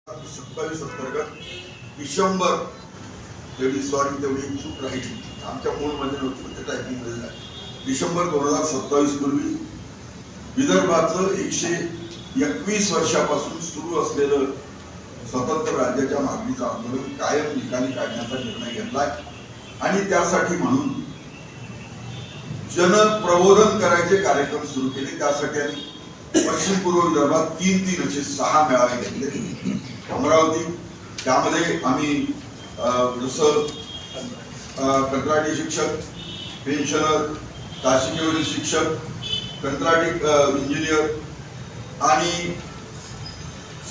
27 अंतर्गत डिसेंबर तेवढी चूक राहिली आमच्या मूळमध्ये नव्हती टायपिंगमध्ये डिसेंबर 2027 पूर्वी विदर्भाचं 121 वर्षापासून सुरू असलेलं स्वतंत्र राज्याच्या मागणीचं आंदोलन कायम निकाली काढण्याचा निर्णय घेतलाय आणि त्यासाठी म्हणून जनप्रबोधन करायचे कार्यक्रम सुरू केले। त्यासाठी आम्ही पश्चिम पूर्व विदर्भात 3 असे 6 मेळावे घेतले। अमरावती त्यामध्ये आम्ही जसं कंत्राटी शिक्षक, पेन्शनर, तासिकेवरील शिक्षक, कंत्राटी इंजिनियर आणि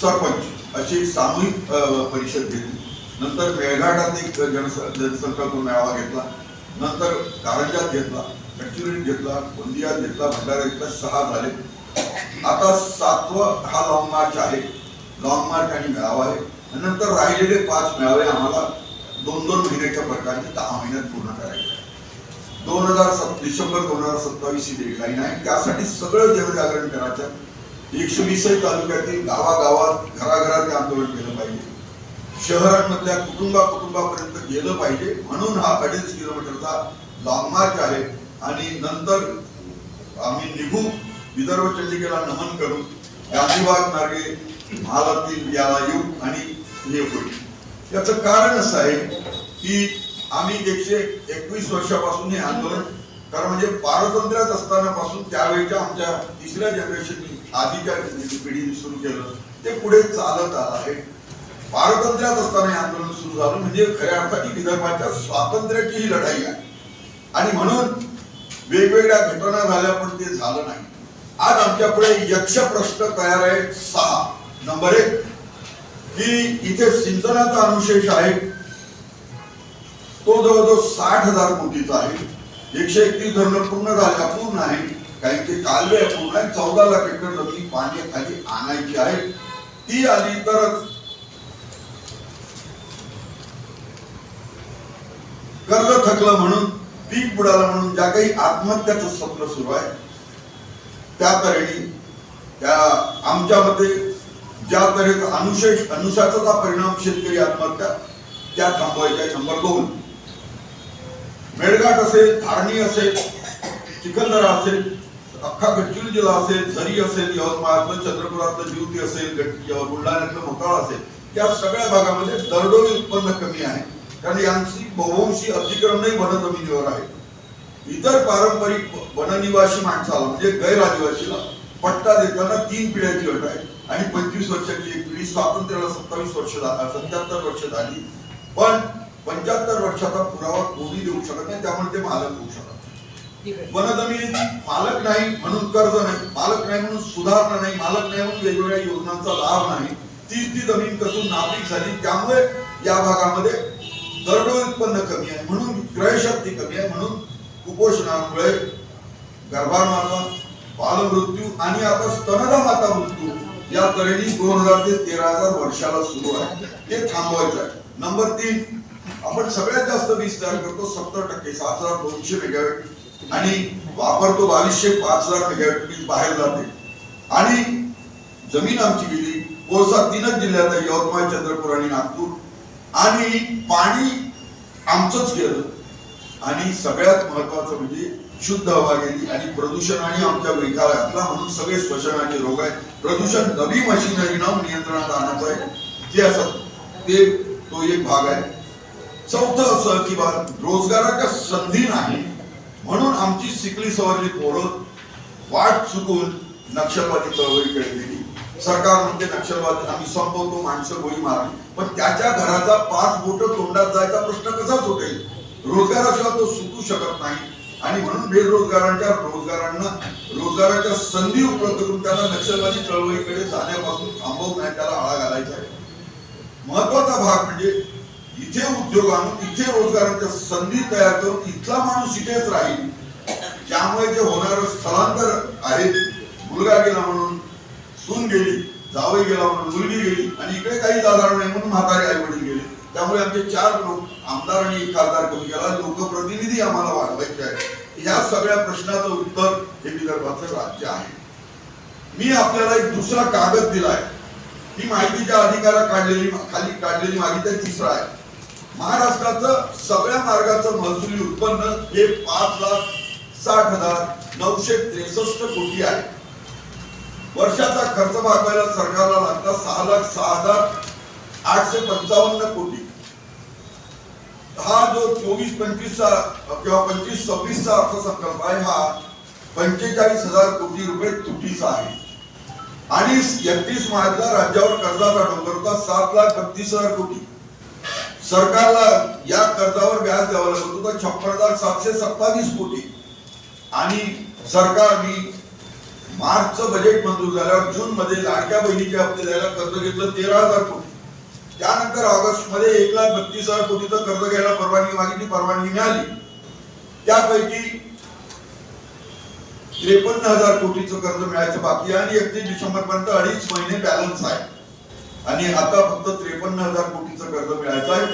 सरपंच अशी सामूहिक परिषद घेतली। नंतर मेळघाटात एक जनसंकल्प मेळावा घेतला, नंतर कारंजात घेतला, गडचिरोलीत घेतला, गोंदियात घेतला, भंडारा घेतला, 6 झाले। आता 7वां हा लॉंग मार्च आहे। लॉंग मार्च आणि मेळावा आहे। नंतर राहिलेले 5 मेळावे आम्हाला 2-2 महिन्याच्या फरकाने 10 महिन्यात पूर्ण करायचे। डिसेंबर 2027 ही डेडलाईन आहे। त्यासाठी सगळं जनजागरण करायचं। 120 तालुक्यातील गावागावात घराघरात हे आंदोलन केलं पाहिजे। शहरांमधल्या कुटुंबापर्यंत गेलं पाहिजे। म्हणून हा 2.5 किलोमीटरचा लॉंग मार्च आहे। आणि नंतर आम्ही निघू, विदर्भ चंडिकेला नमन करू, गांधीबाग मार्गे महालातील याला येऊ आणि हे होईल। याचं कारण असं आहे की आम्ही 121 वर्षापासून हे आंदोलन म्हणजे पारतंत्र्यात असताना पासून त्यावेळेच्या आमच्या 3ऱ्या जनरेशननी आधीच्या पिढीने सुरू केलं ते पुढे चालत आलं आहे। पारतंत्र्यात असताना हे आंदोलन सुरू झालं म्हणजे खऱ्या अर्थाने विदर्भाच्या स्वातंत्र्याची ही लढाई आहे। आणि म्हणून वेगवेगळ्या घटना झाल्या पण ते झालं नाही। आज आमच्या पुढे यक्ष प्रश्न तयार आहे 6 नंबर 1 की इथे सिंचनाचा अनुशेष आहे तो जवळजवळ 60,000 कोटीचा आहे। 131 धरणं पूर्ण झाले, अपूर्ण आहे, काहींचे कालवे अपूर्ण आहे। 14 लाख हेक्टर जमिनी पाण्याखाली आणायची आहे। ती आली तरच कर्ज थकलं म्हणून, पीक बुडालं म्हणून ज्या काही आत्महत्याचं स्वप्न सुरू आहे त्या तऱ्हेने त्या आमच्या मते ज्या तऱ्हेचा अनुशाचा परिणाम शेतकरी आत्महत्या त्या थांबवायच्या। नंबर 2 मेळघाट असेल, धारणी असेल, चिखलदरा असेल, अख्खा गडचिरोली जिल्हा असेल, झरी असेल, यवतमाळातलं, चंद्रपुरातलं ज्योती असेल, बुलढाण्यातलं मोताळा असेल, या सगळ्या भागामध्ये दरडोई उत्पन्न कमी आहे। कारण यांची बहुवंशी अतिक्रमणही वनजमिनीवर आहे। इतर पारंपरिक वननिवासी माणसाला म्हणजे गैर आदिवासीला पट्टा देताना 3 पिढ्याची अट आहे आणि 25 वर्षाची एक पिढी। स्वातंत्र्याला 77 वर्ष झाली पण 75 वर्षाचा पुरावा कोणी देऊ शकत नाही, त्यामुळे ते मालक होऊ शकत। वनजमिनीची मालक नाही म्हणून कर्ज नाही, मालक नाही म्हणून सुधारणा नाही, मालक नाही म्हणून वेगवेगळ्या योजनांचा लाभ नाही। ती जमीन कसून नापीक झाली, त्यामुळे या भागामध्ये दरडोई उत्पन्न कमी आहे, म्हणून क्रयशक्ती कमी आहे, म्हणून कुपोषणामुळे गर्भारमाता, बालमृत्यू आणि आता स्तनदा माता मृत्यू या तऱ्हेने 2000 ते 13,000 वर्षाला सुरू आहे। ते थांबवायचं आहे। नंबर 3 आपण सगळ्यात जास्त वीज तयार करतो 70%, 7,200 मेगावॅट आणि वापरतो 2,205 मेगावॅट वीज बाहेर जाते। आणि जमीन आमची गेली, कोळसा 3च जिल्ह्यात आहे, यवतमाळ, चंद्रपूर आणि नागपूर। आणि पाणी आमचंच गेलं आणि सगळ्यात महत्वाचं म्हणजे शुद्ध हवा गेली आणि प्रदूषण आणि आमच्या वेगाला घातला, म्हणून सगळे श्वसनाचे रोग आहेत। प्रदूषण नवी मशिनरीनं नियंत्रणात आणायचं आहे, जे असं ते तो एक भाग आहे। चौथं असं की रोजगाराच्या संधी नाही, म्हणून आमची शिकली सवरली पोरं वाट चुकून नक्षलवादी चळवळीकडे गेली। सरकार म्हणते नक्षलवादी आम्ही संपवतो, माणसं गोळी मारली, पण त्याच्या घराचा 5 बोटं तोंडात जायचा प्रश्न कसा सुटेल? रोजगाराशिवाय तो सुटू शकत नाही। आणि म्हणून बेरोजगारांच्या रोजगाराच्या संधी उपलब्ध करून त्यांना नक्षलवादी चळवळीकडे जाण्यापासून थांबवून नाही, त्याला आळा घालायचा आहे। महत्वाचा भाग म्हणजे इथे उद्योग आणून इथे रोजगाराच्या संधी तयार करून इथला माणूस इथेच राहील, ज्यामुळे जे होणारं स्थलांतर आहे, मुलगा गेला म्हणून सून गेली, जावई गेला म्हणून मुलगी गेली आणि इकडे काही जाणार नाही म्हणून म्हातारे आई वडील गेले, त्यामुळे आमचे 4 लोक आमदार आणि 1 खासदार कमी गेला। लोकप्रतिनिधी आम्हाला वाढवायचे आहे। या सगळ्या प्रश्नाचं उत्तर हे विदर्भाचं राज्य आहे। मी आपल्याला एक दुसरा कागद दिलाय ही माहितीच्या अधिकारा खाली काढलेली माहिती आहे. तिसरा आहे, महाराष्ट्राचं सगळ्या मार्गाचं महसुली उत्पन्न हे 5,60,963 कोटी आहे. वर्षाचा खर्च भागवायला सरकारला लागतात 6,06,855 कोटी. हा जो 24-25चा किंवा 25-26चा अर्थसंकल्प आहे हा 45,000 कोटी रुपये तुटीचा आहे. आणि 31 मार्चला राज्यावर कर्जाचा डोंगर होता 7,32,000 कोटी. सरकारला या कर्जावर व्याज द्यावं लागत होतं 56,727 कोटी. आणि सरकारने मार्चचं बजेट मंजूर झाल्यावर जून मध्ये लाडक्या बहिणीचे हप्ते द्यायला कर्ज घेतलं 13,000 कोटी. त्यानंतर ऑगस्ट मध्ये 1,32,000 कोटीचं कर्ज घ्यायला परवानगी मागितली, परवानगी मिळाली. त्यापैकी 53,000 कोटीचं कर्ज मिळायचं बाकी आहे आणि 31 डिसेंबर पर्यंत 2.5 महिने बॅलन्स आहे. आणि आता फक्त 53,000 कोटीचं कर्ज मिळायचं आहे.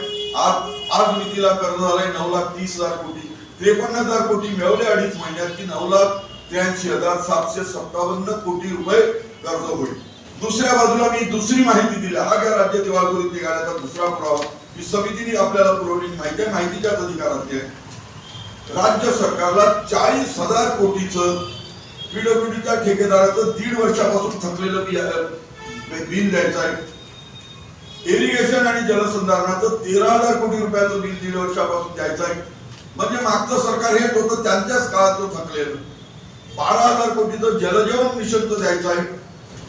आज मितीला कर्ज झालंय 9,30,000 कोटी. 53,000 कोटी मिळवले 2.5 महिन्यात की 9,83,757 कोटी रुपये कर्ज होईल. दुसऱ्या बाजूला मी दुसरी माहिती दिली. हा काय राज्य दिवाळखोरीत निघाल्याचा दुसरा पुरावा ही समितीने आपल्याला पुरवलेली माहिती आहे, माहितीच्याच अधिकारात आहे. राज्य सरकारला 40,000 कोटीचं पीडब्ल्यूडीच्या ठेकेदाराचं 1.5 वर्षापासून थकलेलं बिल द्यायचं आहे. इरिगेशन आणि जलसंधारणाचं 13,000 कोटी रुपयाचं बिल 1.5 वर्षापासून द्यायचं आहे. म्हणजे मागचं सरकार हेच होतं, त्यांच्याच काळात थकलेलं. 12,000 कोटीचं जलजीवन मिशनचं द्यायचं आहे.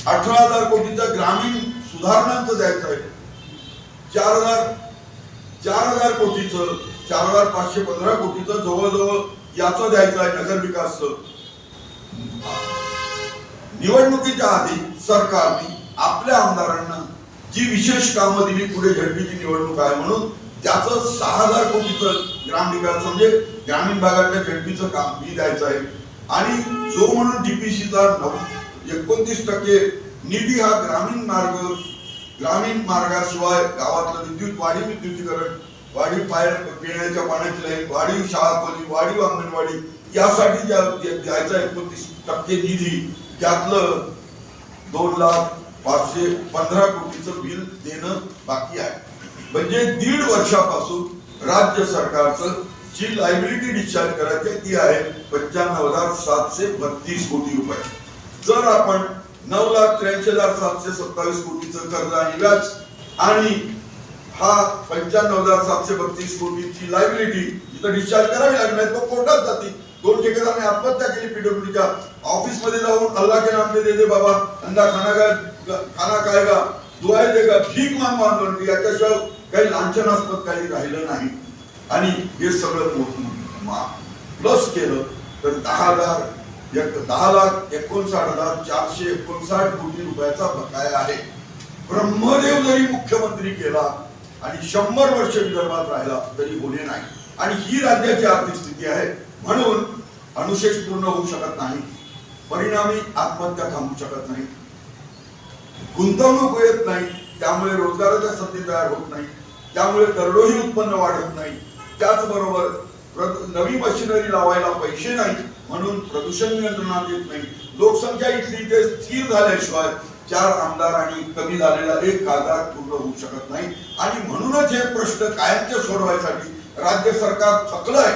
18,000 कोटीचं ग्रामीण सुधारणांचं द्यायचं आहे. 4,000 कोटीचं 4,515 कोटीचं जवळजवळ याचं द्यायचं आहे नगर विकासचं. निवडणुकीच्या आधी सरकारने आपल्या आमदारांना जी विशेष कामं दिली, पुढे झडपीची निवडणूक आहे म्हणून त्याचं 6,000 कोटीचं ग्रामविकास म्हणजे ग्रामीण भागातल्या झडपीचं काम ही द्यायचं आहे. आणि जो म्हणून डीपीसीचा 29% निधी हा ग्रामीण मार्गाशिवाय गावातलं विद्युत, वाढीव विद्युतीकरण, वाढीव पिण्याच्या पाण्याची लाईन, वाढीव शाळा खोली, वाढीव अंगणवाडी यासाठी द्यायचा 29% निधी, त्यातलं 2,515 कोटीचं बिल देणं बाकी आहे. म्हणजे 1.5 वर्षापासून राज्य सरकारचं जी लायबिलिटी डिस्चार्ज करायची ती आहे 95,732 कोटी रुपये. जर आपण 9,83,727 कोटीचं कर्ज आणि व्याज आणि हा 95,732 कोटीची लायबिलिटी जिथं डिस्चार्ज करावी लागणार तो कोर्टात जाते. 2 ठेकेदारांनी आत्महत्या केली पीडब्ल्यूडीच्या ऑफिस मध्ये जाऊन, अल्लाह के नाम पे दे दे बाबा, अंडा खाना खाएगा, दुआएं देगा, भीक मागू आंदोलन. याच्याशिवाय काही लांछनास्पद काही राहिलं नाही. आणि हे सगळं प्लस केलं तर 10,59,459 कोटी रुपयाचा बकाया आहे. ब्रह्मदेव जरी मुख्यमंत्री केला आणि 100 वर्ष विदर्भात राहिला तरी होणे नाही. आणि ही राज्याची आर्थिक स्थिती आहे. म्हणून अनुशेष पूर्ण होऊ शकत नाही, परिणामी आत्महत्या थांबू शकत नाही, गुंतवणूक येत नाही, त्यामुळे रोजगाराच्या संधी तयार होत नाही, त्यामुळे दरडोई उत्पन्न वाढत नाही. त्याचबरोबर नवी मशिनरी लावायला पैसे नाही, म्हणून प्रदूषण नियंत्रणात येत नाही. लोकसंख्या इथली ते स्थिर झाल्याशिवाय 4 आमदार आणि कमी झालेला 1 खासदार पूर्ण होऊ शकत नाही. आणि म्हणूनच हे प्रश्न कायमचे सोडवायसाठी राज्य सरकार थकलंय.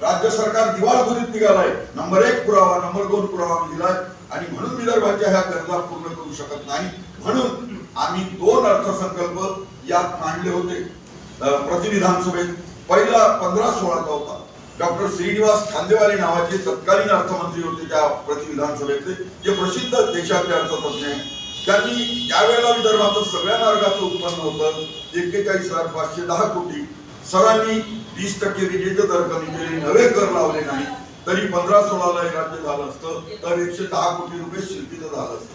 राज्य सरकार दिवाळखोरीत निघालाय. नंबर 1 पुरावा, नंबर 2 पुरावा दिलाय. आणि म्हणून विदर्भाच्या ह्या गरजा पूर्ण करू शकत नाही. म्हणून आम्ही 2 अर्थसंकल्प यात मांडले होते प्रतिविधानसभेत. पहिला 15-16चा होता. डॉक्टर श्रीनिवास खांदेवाले नावाचे तत्कालीन अर्थमंत्री होते त्या प्रतिविधानसभेतले, जे प्रसिद्ध देशातले अर्थतज्ञ आहेत. त्यांनी यावेळेला विदर्भाचं सगळ्या मार्गाचं उत्पन्न होतं 41,510 कोटी. सरांनी 20% विजेचे दर कमी केले, नवे कर लावले नाही, तरी 15-16ला हे राज्य झालं असतं तर 110 कोटी रुपये शिल्पीचं झालं असतं.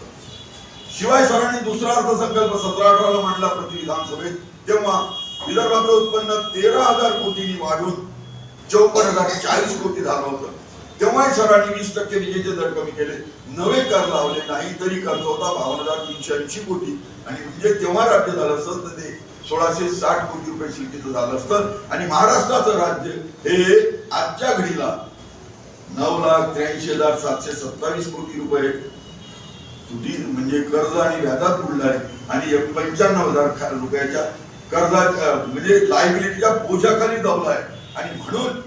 शिवाय सरांनी दुसरा अर्थसंकल्प 17-18ला मांडला प्रतिविधानसभेत. तेव्हा विदर्भाचं उत्पन्न 13,000 कोटींनी वाढून 54,040 कोटी झालं होतं. तेव्हाही सरांनी 20% विजेचे दर कमी केले, नवे कर लावले नाही, तरी खर्च होता 52,380 कोटी. आणि म्हणजे तेव्हा राज्य झालं असतं तर ते 1,660 कोटी रुपये शिल्पीचं झालं असतं. आणि महाराष्ट्राचं राज्य हे आजच्या घडीला 9,83,727 कोटी रुपये म्हणजे कर्ज आणि व्याजात बुडलाय. आणि 95,000 रुपयाच्या कर्जाच्या म्हणजे लायबिलिटीच्या बोजाखाली दबलाय. आणि म्हणून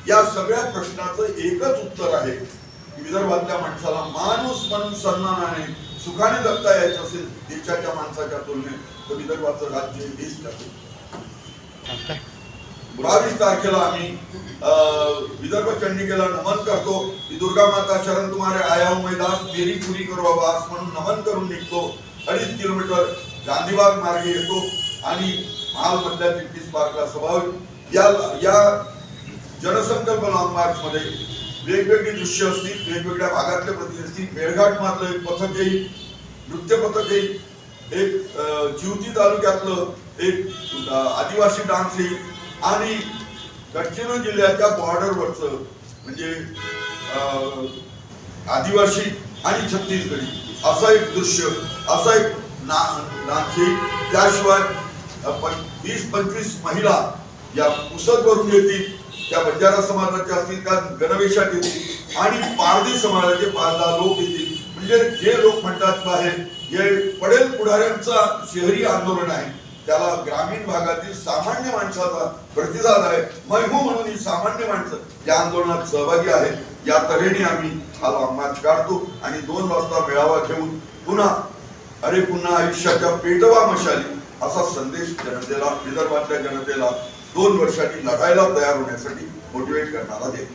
या सगळ्या प्रश्नाचं एकच उत्तर आहे की विदर्भातल्या माणसाला माणूस म्हणून सन्मानाने सुखाने जगता यायचं असेल देशाच्या माणसाच्या तुलनेत तर विदर्भाचं राज्य बेस्ट असेल. 22 तारखेला आम्ही विदर्भ चंडिकेला नमन करतो की दुर्गा माता शरण तुम्हारे आया हूं मैदास मेरी पूरी करो आवास म्हणून नमन करून निघतो. 2.5 किलोमीटर गांधीबाग मार्गे येतो आणि महाल मधल्या 33 पार्कला सभा होईल. या जनसंकल्प लॉंग मार्च मध्ये वेगवेगळी दृश्य असतील, वेगवेगळ्या भागातले प्रतिनिधी असतील, मेळघाट मारलं एक पथक येईल, नृत्य पथक येईल, एक जिवती तालुक्यातलं एक आदिवासी डान्स येईल आणि गडचिरोली जिल्ह्याच्या बॉर्डरवरचं म्हणजे आदिवासी आणि छत्तीसगडी असं एक दृश्य, असं एक डान्स येईल. त्याशिवाय 20-25 महिला या पुसद वरून येतील, त्या बंजारा समाजाच्या असतील त्या गणवेशात येतील आणि पारधी समाजाचे 5-10 लोक येतील. म्हणजे जे लोक म्हणतात बाहेर हे पडेल पुढाऱ्यांचा शहरी आंदोलन आहे त्याला ग्रामीण भागातील सामान्य माणसाचा प्रतिसाद आहे. मैहू म्हणून ही सामान्य माणसं या आंदोलनात सहभागी आहेत. या तऱ्हेने आम्ही हा लॉंग मार्च काढतो आणि 2 वाजता मेळावा घेऊन पुन्हा आयुष्याच्या पेटवा मशाली असा संदेश जनतेला, विदर्भातल्या जनतेला 2 वर्षांनी लढायला तयार होण्यासाठी मोटिवेट करणारा देतो.